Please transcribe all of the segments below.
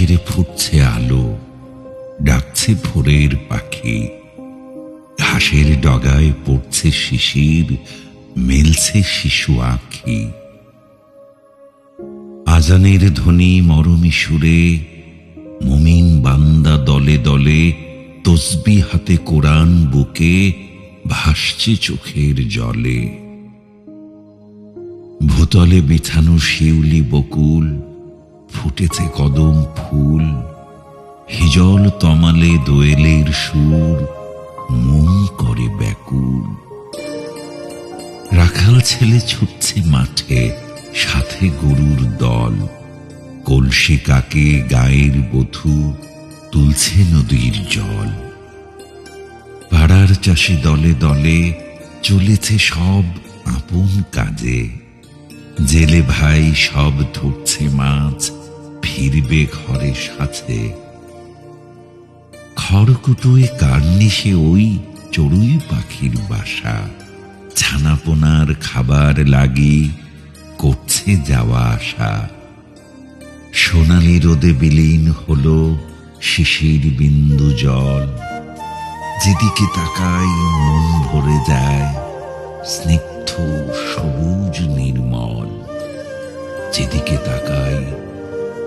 চিরে ফুটছে আলো, ডাকছে ভোরের পাখি। ঘাসের ডগায় পড়ছে শিশির, মেলছে শিশু আঁখি। আজানের ধ্বনি মরমি সুরে, মুমিন বান্দা দলে দলে, তসবি হাতে কোরআন বুকে, ভাসছে চোখের জলে। ভূতলে বিছানো শিউলি বকুল, ফুটেছে কদম ফুল। হিজল তমালে দোয়েলের সুর, মন করে ব্যাকুল। রাখাল ছেলে ছুটছে মাঠে, সাথে গরুর দল। কলসি কাকে গায়ের বধূ, তুলছে নদীর জল। পাড়ার চাষি দলে দলে, চলেছে সব আপন কাজে। জেলে ভাই সব ধরছে মাছ, ফিরবে ঘরে সাথে। খড়কুটোয় কার্নিশে ওই চড়ুই পাখির বাসা। ছানাপোনার খাবার লাগি, করছে যাওয়া আসা। সোনালি রোদে বিলীন হলো শিশির বিন্দু জল। যেদিকে তাকাই মন ভরে যায়, স্নিগ্ধ সবুজ নির্মল। যেদিকে তাকাই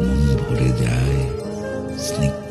মন ভরে যায়, স্নিগ্ধ